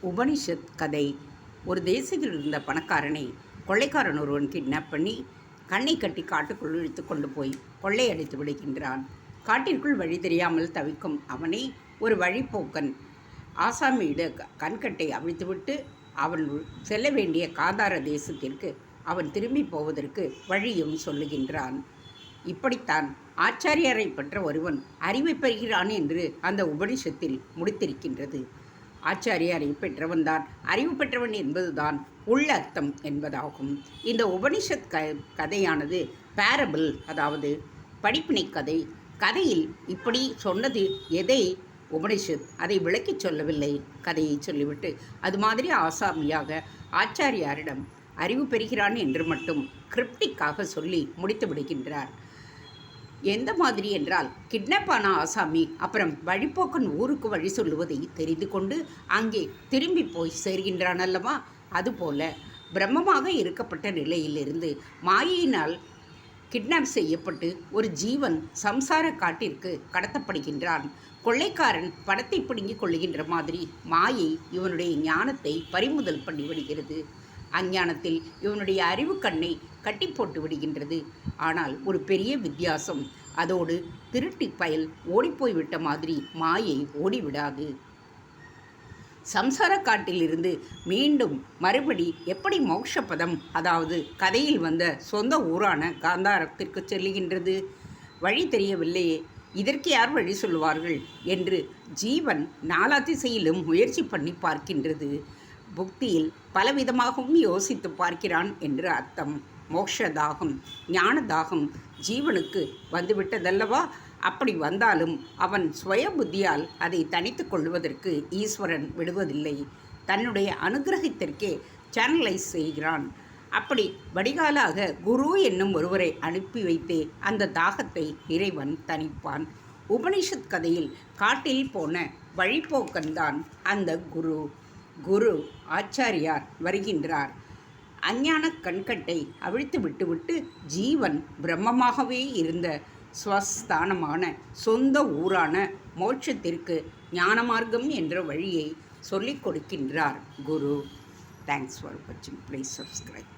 உபனிஷத் கதை. ஒரு தேசத்தில் இருந்த பணக்காரனை கொள்ளைக்காரன் ஒருவன் கிட்னாப் பண்ணி கண்ணை கட்டி காட்டுக்குள் இழுத்து கொண்டு போய் கொள்ளையடித்து விடுகின்றான். காட்டிற்குள் வழி தெரியாமல் தவிக்கும் அவனை ஒரு வழிப்போக்கன் ஆசாமியிட கண்கட்டை அவிழ்த்துவிட்டு அவன் செல்ல வேண்டிய காந்தார தேசத்திற்கு அவன் திரும்பி போவதற்கு வழியும் சொல்லுகின்றான். இப்படித்தான் ஆச்சாரியரை பெற்ற ஒருவன் அறிவை பெறுகிறான் என்று அந்த உபனிஷத்தில் முடித்திருக்கின்றது. ஆச்சாரியாரை பெற்றவன்தான் அறிவு பெற்றவன் என்பதுதான் உள்ள அர்த்தம் என்பதாகும். இந்த உபனிஷத் கதையானது பேரபிள், அதாவது படிப்பினை கதை. கதையில் இப்படி சொன்னது எதை உபனிஷத் அதை விளக்கிச் சொல்லவில்லை. கதையை சொல்லிவிட்டு அது மாதிரி ஆசாமியாக ஆச்சாரியாரிடம் அறிவு பெறுகிறான் என்று மட்டும் கிரிப்டிக்காக சொல்லி முடித்து விடுகின்றார். எந்த மாதிரி என்றால், கிட்னாப் ஆன ஆசாமி அப்புறம் வழிப்போக்கன் ஊருக்கு வழி சொல்லுவதை தெரிந்து கொண்டு அங்கே திரும்பி போய் சேர்கின்றான் அல்லவா? அதுபோல பிரம்மமாக இருக்கப்பட்ட நிலையிலிருந்து மாயையினால் கிட்னாப் செய்யப்பட்டு ஒரு ஜீவன் சம்சார காட்டிற்கு கடத்தப்படுகின்றான். கொள்ளைக்காரன் படத்தை பிடுங்கிக் கொள்ளுகின்ற மாதிரி மாயை இவனுடைய ஞானத்தை பறிமுதல் பண்ணிவிடுகிறது. அஞ்ஞானத்தில் இவனுடைய அறிவு கண்ணை கட்டி போட்டு விடுகின்றது. ஆனால் ஒரு பெரிய வித்தியாசம், அதோடு திருட்டி பயல் ஓடிப்போய்விட்ட மாதிரி மாயை ஓடிவிடாது. சம்சார காட்டிலிருந்து மீண்டும் மறுபடி எப்படி மோட்சப்பதம், அதாவது கதையில் வந்த சொந்த ஊரான காந்தாரத்திற்கு செல்லுகின்றது? வழி தெரியவில்லையே, இதற்கு யார் வழி சொல்லுவார்கள் என்று ஜீவன் நாலா திசையிலும் முயற்சி பண்ணி பார்க்கின்றது. புக்தியில் பலவிதமாகவும் யோசித்து பார்க்கிறான் என்று அர்த்தம். மோட்சதாகம், ஞானதாகம் ஜீவனுக்கு வந்துவிட்டதல்லவா? அப்படி வந்தாலும் அவன் சுய புத்தியால் அதை தனித்து கொள்வதற்கு ஈஸ்வரன் விடுவதில்லை. தன்னுடைய அனுகிரகத்திற்கே சேனலைஸ் செய்கிறான். அப்படி வடிகாலாக குரு என்னும் ஒருவரை அனுப்பி வைத்தே அந்த தாகத்தை இறைவன் தணிப்பான். உபனிஷத் கதையில் காட்டில் போன வழிப்போக்கன்தான் அந்த குரு. குரு ஆச்சாரியார் வருகின்றார். அஞ்ஞான கண்கட்டை அவிழ்த்து விட்டுவிட்டு ஜீவன் பிரம்மமாகவே இருந்த ஸ்வஸ்தானமான சொந்த ஊரான மோட்சத்திற்கு ஞானமார்க்கம் என்ற வழியை சொல்லிக் கொடுக்கின்றார் குரு. தேங்க்ஸ் ஃபார் வாட்சிங். Please subscribe.